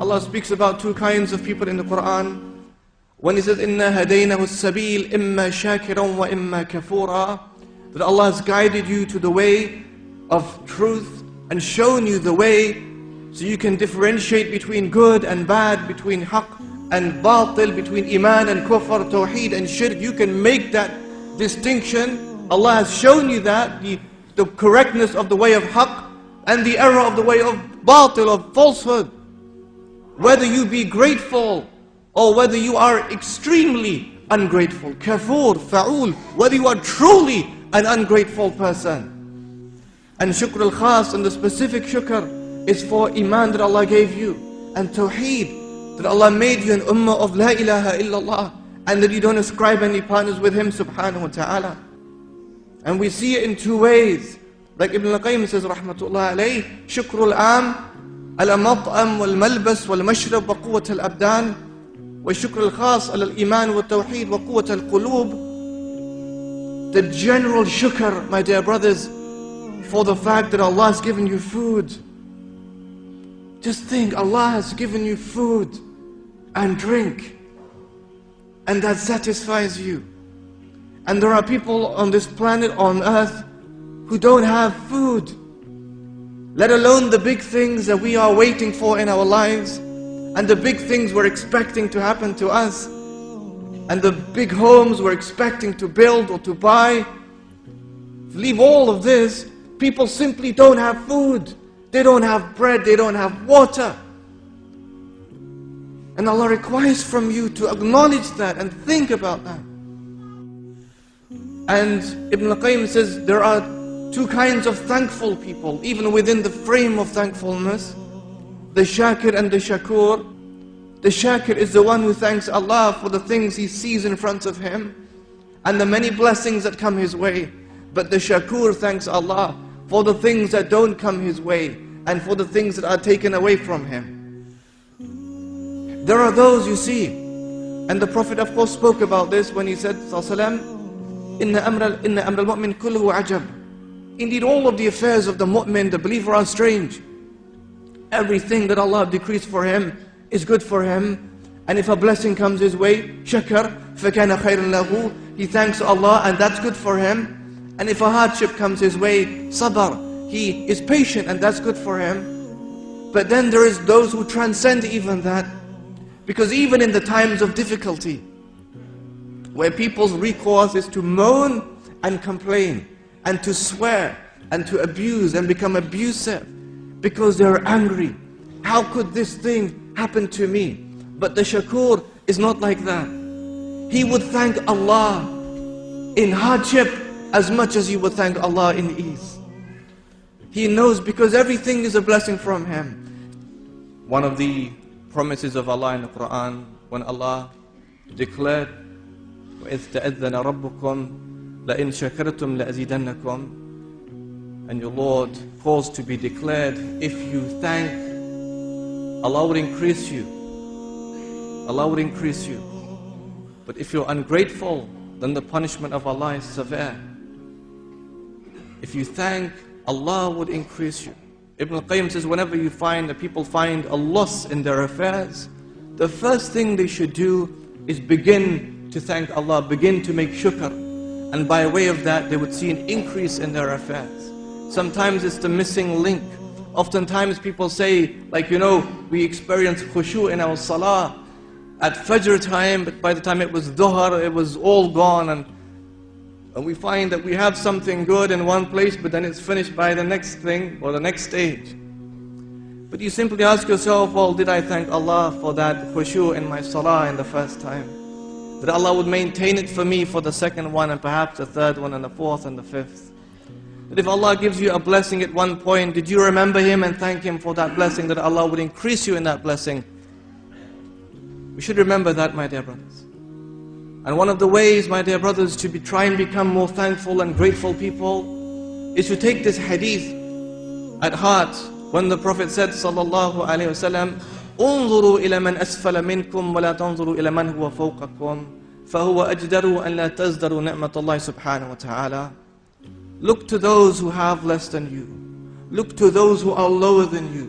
Allah speaks about two kinds of people in the Quran. When He says, إِنَّا هَدَيْنَهُ السَّبِيلِ إِمَّا شَاكِرًا وَإِمَّا كَفُورًا, that Allah has guided you to the way of truth and shown you the way so you can differentiate between good and bad, between haqq and batil, between iman and kufr, tawheed and shirk. You can make that distinction. Allah has shown you that, the correctness of the way of haqq and the error of the way of batil, of falsehood. Whether you be grateful or whether you are extremely ungrateful, kafur, fa'ul, whether you are truly an ungrateful person. And shukr al-khas, and the specific shukr, is for iman that Allah gave you, and tawheed, that Allah made you an ummah of la ilaha illallah, and that you don't ascribe any partners with Him subhanahu wa ta'ala. And we see it in two ways. Like Ibn al-Qayyim says, rahmatullah alayh, shukr al-am, al-mat'am wal-malbas wal-mashrab wa quwwat al-abdan, wa shukr al-khas al-iman wal-tawheed wa quwwat al-qulub. The general shukr, my dear brothers, for the fact that Allah has given you food. Just think, Allah has given you food and drink, and that satisfies you. And there are people on this planet, on earth, who don't have food, let alone the big things that we are waiting for in our lives, and the big things we're expecting to happen to us, and the big homes we're expecting to build or to buy. Leave all of this, people simply don't have food. They don't have bread, they don't have water. And Allah requires from you to acknowledge that and think about that. And Ibn al-Qayyim says there are two kinds of thankful people, even within the frame of thankfulness. The shakir and the shakur. The shakir is the one who thanks Allah for the things he sees in front of him and the many blessings that come his way. But the shakur thanks Allah for the things that don't come his way and for the things that are taken away from him. There are those, you see, and the Prophet of course spoke about this when he said, Inna amra al-mu'min kulluhu ajab. Indeed, all of the affairs of the mu'min, the believer, are strange. Everything that Allah decrees for him is good for him. And if a blessing comes his way, shakar, fakana khayran lahu, he thanks Allah and that's good for him. And if a hardship comes his way, sabar, he is patient and that's good for him. But then there is those who transcend even that. Because even in the times of difficulty, where people's recourse is to moan and complain, and to swear, and to abuse, and become abusive, because they're angry. How could this thing happen to me? But the shakur is not like that. He would thank Allah in hardship as much as he would thank Allah in ease. He knows because everything is a blessing from him. One of the promises of Allah in the Quran, when Allah declared, وَإِذْ تَأَذَّنَ رَبُّكُمْ لَإِنْ شَكَرْتُمْ لَأَزِيدَنَّكُمْ, and your Lord caused to be declared, if you thank, Allah would increase you. Allah would increase you. But if you're ungrateful, then the punishment of Allah is severe. If you thank, Allah would increase you. Ibn al-Qayyim says, whenever you find that people find a loss in their affairs, the first thing they should do is begin to thank Allah, begin to make shukr. And by way of that, they would see an increase in their affairs. Sometimes it's the missing link. Oftentimes people say, like, we experience khushu in our salah at Fajr time, but by the time it was Dhuhr, it was all gone. And we find that we have something good in one place, but then it's finished by the next thing or the next stage. But you simply ask yourself, well, did I thank Allah for that khushu in my salah in the first time? That Allah would maintain it for me for the second one, and perhaps the third one, and the fourth, and the fifth. That if Allah gives you a blessing at one point, did you remember Him and thank Him for that blessing, that Allah would increase you in that blessing? We should remember that, my dear brothers. And one of the ways, my dear brothers, to try and become more thankful and grateful people is to take this hadith at heart. When the Prophet said, sallallahu alayhi wa sallam, انظروا إلى من أسفل منكم ولا تنظروا إلى من هو فوقكم فهو أجدر أن لا تزدروا نعمة الله سبحانه وتعالى. Look to those who have less than you. Look to those who are lower than you.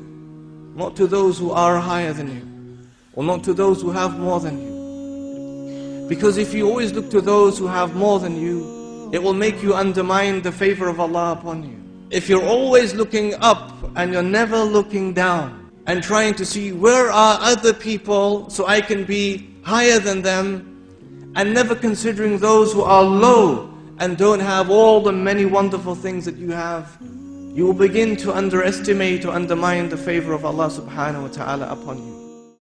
not to those who are higher than you, or not to those who have more than you. Because if you always look to those who have more than you, it will make you undermine the favor of Allah upon you. If you're always looking up and you're never looking down and trying to see where are other people so I can be higher than them, and never considering those who are low and don't have all the many wonderful things that you have, you will begin to underestimate or undermine the favor of Allah subhanahu wa ta'ala upon you.